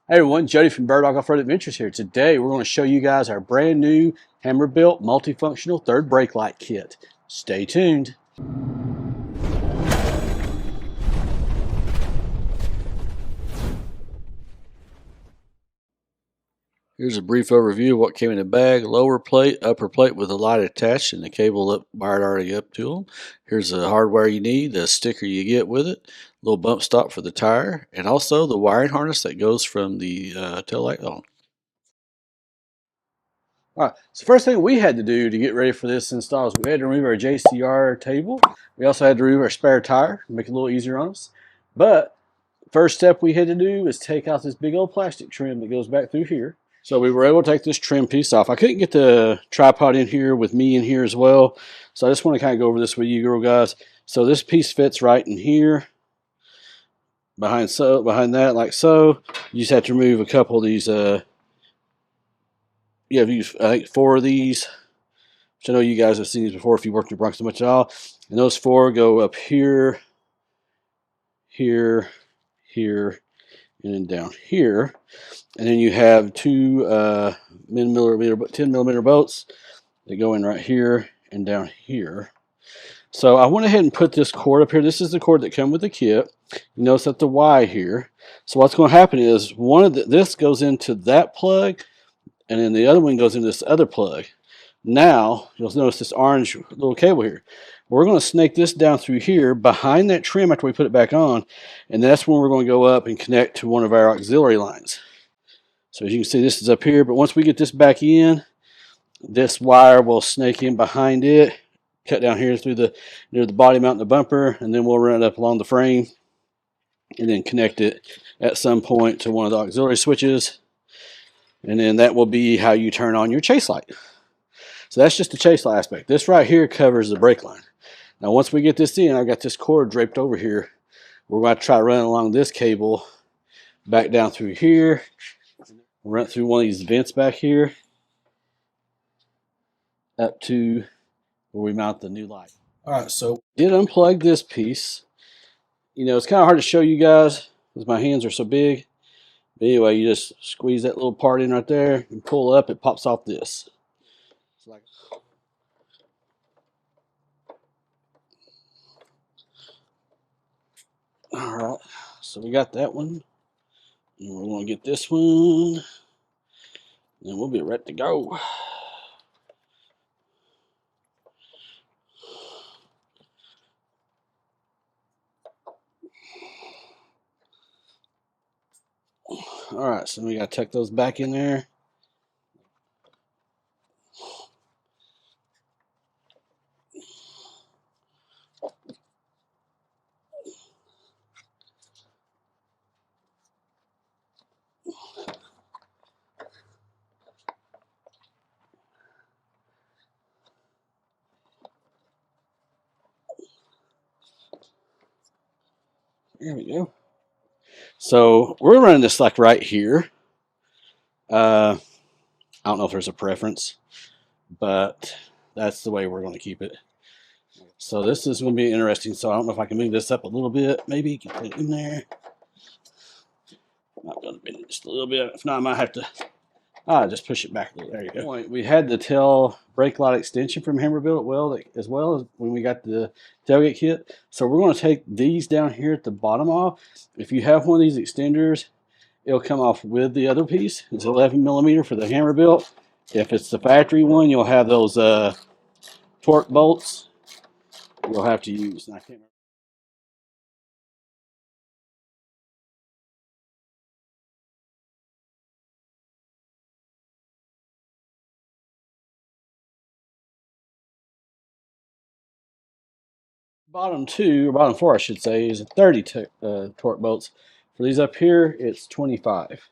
Hey everyone, Jody from Bird Dog Off-Road Adventures here. Today we're going to show you guys our brand new hammer-built multifunctional third brake light kit. Stay tuned. Here's a brief overview of what came in the bag. Lower plate, upper plate with the light attached and the cable wired already up to them. Here's the hardware you need, the sticker you get with it, a little bump stop for the tire, and also the wiring harness that goes from the tail light on. Alright, so first thing we had to do to get ready for this install is we had to remove our JCR table. We also had to remove our spare tire to make it a little easier on us. But first step we had to do is take out this big old plastic trim that goes back through here. So we were able to take this trim piece off. I couldn't get the tripod in here with me in here as well. So I just want to kind of go over this with you girl guys. So this piece fits right in here. Behind that like so. You just have to remove a couple of these you have to use, I think, 4 of these, which I know you guys have seen these before if you worked your Bronco much at all. And those 4 go up here, here, here, and then down here. And then you have 2 10 millimeter bolts that go in right here and down here. So I went ahead and put this cord up here. This is the cord that comes with the kit. You notice that the Y here. So what's going to happen is this goes into that plug, and then the other one goes into this other plug. Now, you'll notice this orange little cable here. We're going to snake this down through here behind that trim after we put it back on, and that's when we're going to go up and connect to one of our auxiliary lines. So as you can see, this is up here, but once we get this back in, this wire will snake in behind it, cut down here near the body mount and the bumper, and then we'll run it up along the frame and then connect it at some point to one of the auxiliary switches. And then that will be how you turn on your chase light. So that's just the chase light aspect. This right here covers the brake line. Now once we get this in, I've got this cord draped over here. We're going to try running along this cable back down through here. Run through one of these vents back here up to where we mount the new light. Alright, so did unplug this piece. You know, it's kind of hard to show you guys because my hands are so big. But anyway, you just squeeze that little part in right there and pull up, it pops off this. It's like, alright, so we got that one. And we're going to get this one. And we'll be ready to go. Alright, so we got to tuck those back in there. There we go. So we're running this like right here. I don't know if there's a preference, but that's the way we're going to keep it. So this is going to be interesting. So I don't know if I can move this up a little bit. Maybe you can put it in there. I'm going to bend it just a little bit. If not, I might have to just push it back a little. There you go. We had the tail brake light extension from Hammerbuilt as well as when we got the tailgate kit. So we're going to take these down here at the bottom off. If you have one of these extenders, it'll come off with the other piece. It's 11 millimeter for the Hammerbuilt. If it's the factory one, you'll have those torque bolts you'll have to use. And I can't remember. Bottom 2, or bottom 4 I should say, is 30 torque bolts. For these up here, it's 25.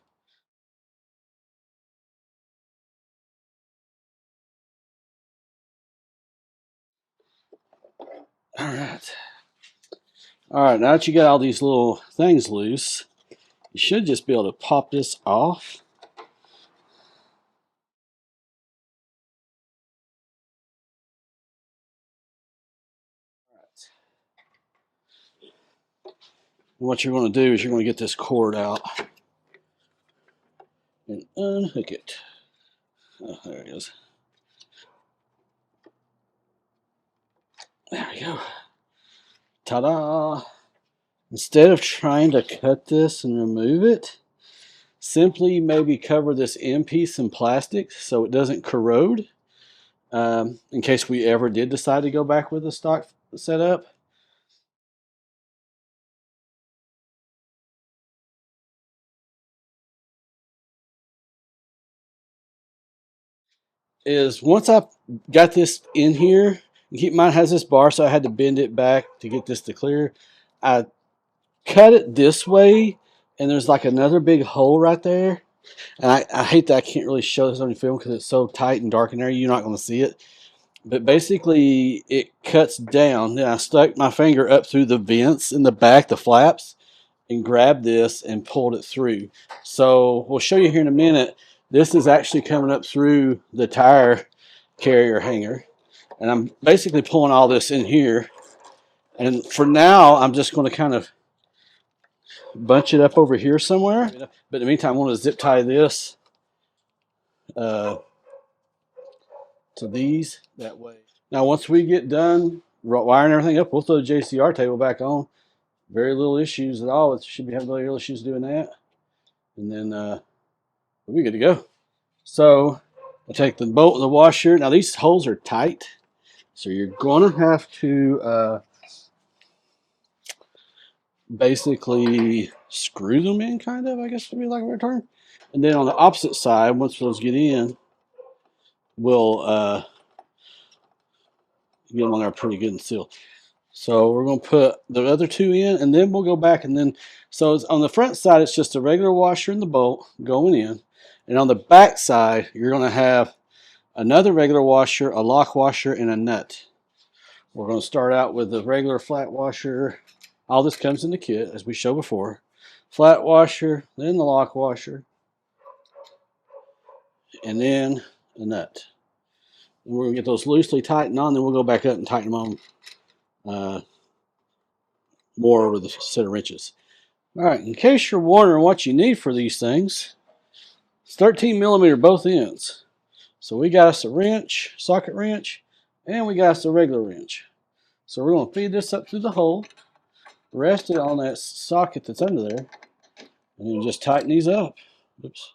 Alright. Alright, now that you got all these little things loose, you should just be able to pop this off. What you're going to do is you're going to get this cord out. and unhook it. Oh, there it is. There we go. Ta-da! Instead of trying to cut this and remove it, simply maybe cover this end piece in plastic so it doesn't corrode, in case we ever did decide to go back with the stock setup. Is once I got this in here, keep in mind it has this bar, so I had to bend it back to get this to clear. I cut it this way, and there's like another big hole right there. And I hate that I can't really show this on your film because it's so tight and dark in there, you're not going to see it. But basically, it cuts down. Then I stuck my finger up through the vents in the back, the flaps, and grabbed this and pulled it through. So we'll show you here in a minute. This is actually coming up through the tire carrier hanger. And I'm basically pulling all this in here. And for now, I'm just going to kind of bunch it up over here somewhere. But in the meantime, I want to zip tie this to these that way. Now, once we get done wiring everything up, we'll throw the JCR table back on. Very little issues at all. It should be having very little issues doing that. And then we'll be good to go. So I take the bolt and the washer. Now these holes are tight, so you're going to have to basically screw them in, kind of, I guess would be like a term. And then on the opposite side, once those get in, we'll get them on there pretty good and sealed. So we're going to put the other two in, and then we'll go back and then, so it's on the front side, it's just a regular washer and the bolt going in. And on the back side, you're going to have another regular washer, a lock washer, and a nut. We're going to start out with the regular flat washer. All this comes in the kit, as we showed before. Flat washer, then the lock washer, and then a nut. And we're going to get those loosely tightened on, then we'll go back up and tighten them on more with a set of wrenches. All right, in case you're wondering what you need for these things, it's 13 millimeter both ends. So we got us a wrench, socket wrench, and we got us a regular wrench. So we're going to feed this up through the hole, rest it on that socket that's under there, and then just tighten these up. Oops.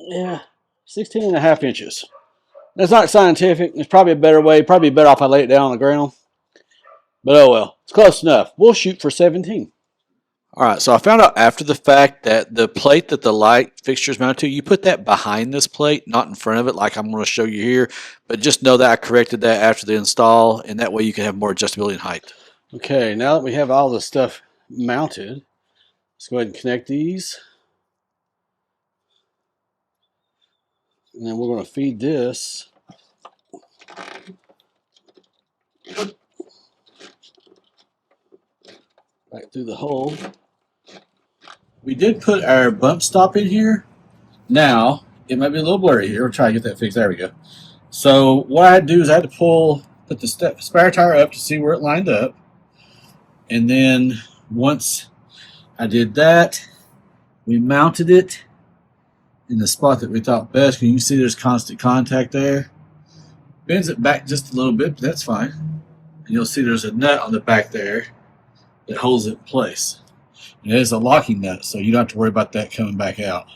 Yeah, 16.5 inches. That's not scientific. There's probably a better way. Probably better off I lay it down on the ground. But oh well, it's close enough. We'll shoot for 17. All right, so I found out after the fact that the plate that the light fixture is mounted to, you put that behind this plate, not in front of it like I'm going to show you here. But just know that I corrected that after the install, and that way you can have more adjustability in height. Okay, now that we have all the stuff mounted, let's go ahead and connect these. And then we're going to feed this back through the hole. We did put our bump stop in here. Now, it might be a little blurry here. We'll try to get that fixed. There we go. So what I had to do is I had to put the spare tire up to see where it lined up. And then once I did that, we mounted it in the spot that we thought best. You can see there's constant contact there. Bends it back just a little bit, but that's fine. And you'll see there's a nut on the back there that holds it in place. And it is a locking nut, so you don't have to worry about that coming back out.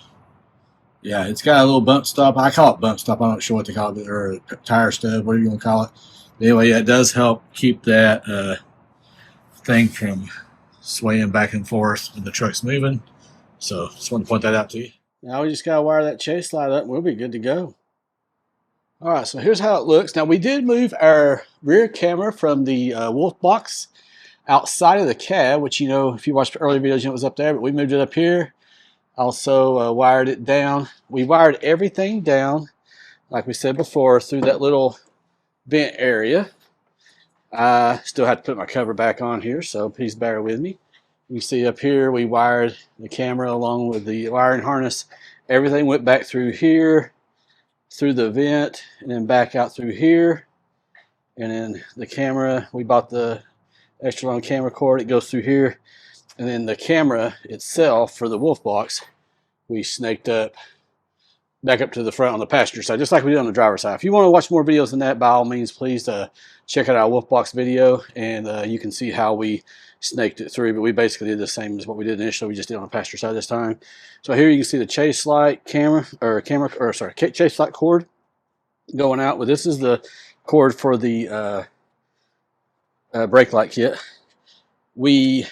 Yeah, it's got a little bump stop. I call it bump stop. I'm not sure what they call it, or a tire stub, whatever you want to call it. But anyway, yeah, it does help keep that thing from swaying back and forth when the truck's moving. So just want to point that out to you. Now we just got to wire that chase light up and we'll be good to go. All right, so here's how it looks. Now we did move our rear camera from the wolf box outside of the cab, which, you know, if you watched earlier videos, you know it was up there, but we moved it up here. Also wired it down. We wired everything down, like we said before, through that little vent area. I still have to put my cover back on here, so please bear with me. You see up here, we wired the camera along with the wiring harness. Everything went back through here, through the vent, and then back out through here. And then the camera, we bought the extra long camera cord. It goes through here. And then the camera itself for the wolf box, we snaked up back up to the front on the passenger side, just like we did on the driver's side. If you want to watch more videos than that, by all means, please check out our wolf box video, and you can see how we snaked it through. But we basically did the same as what we did initially. We just did on the passenger side this time. So here you can see the chase light chase light cord going out. Well, this is the cord for the brake light kit. We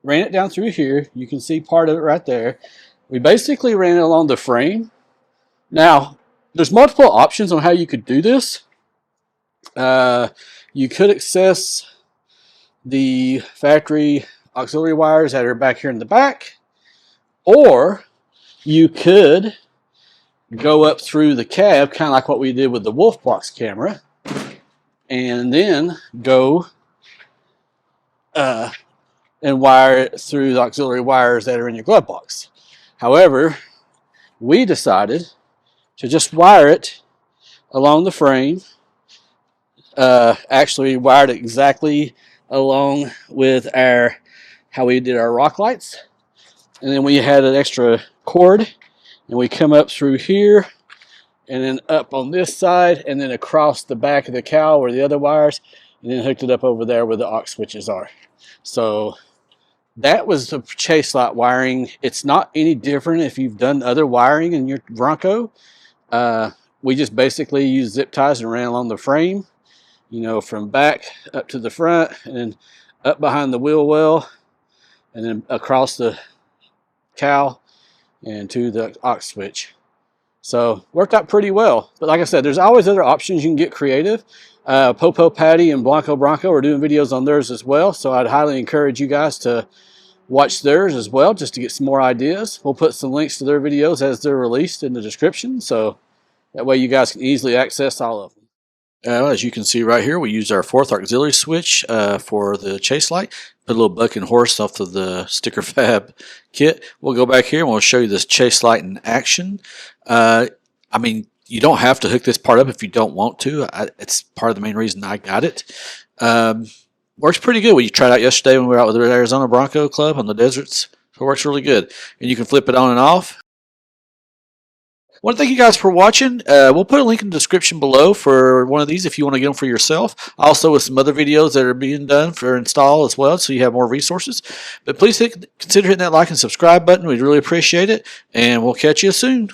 ran it down through here. You can see part of it right there. We basically ran it along the frame. Now, there's multiple options on how you could do this. You could access the factory auxiliary wires that are back here in the back, or you could go up through the cab, kind of like what we did with the wolf box camera, and then go and wire it through the auxiliary wires that are in your glove box. However, we decided to just wire it along the frame. Actually wired it exactly along with how we did our rock lights. And then we had an extra cord, and we come up through here and then up on this side and then across the back of the cowl where the other wires, and then hooked it up over there where the aux switches are. So that was the chase light wiring. It's not any different if you've done other wiring in your Bronco. We just basically used zip ties and ran along the frame, you know, from back up to the front, and then up behind the wheel well, and then across the cowl and to the aux switch. So worked out pretty well. But like I said, there's always other options. You can get creative. Popo Patty and Blanco Bronco are doing videos on theirs as well, so I'd highly encourage you guys to watch theirs as well, just to get some more ideas. We'll put some links to their videos as they're released in the description, so that way you guys can easily access all of them. As you can see right here, we used our 4th auxiliary switch for the chase light. Put a little buck and horse off of the sticker fab kit. We'll go back here and we'll show you this chase light in action. I mean, you don't have to hook this part up if you don't want to. It's part of the main reason I got it. Works pretty good. We tried it out yesterday when we were out with the Arizona Bronco Club on the deserts. So it works really good. And you can flip it on and off. I want to thank you guys for watching. We'll put a link in the description below for one of these if you want to get them for yourself. Also with some other videos that are being done for install as well, so you have more resources. But please consider hitting that like and subscribe button. We'd really appreciate it. And we'll catch you soon.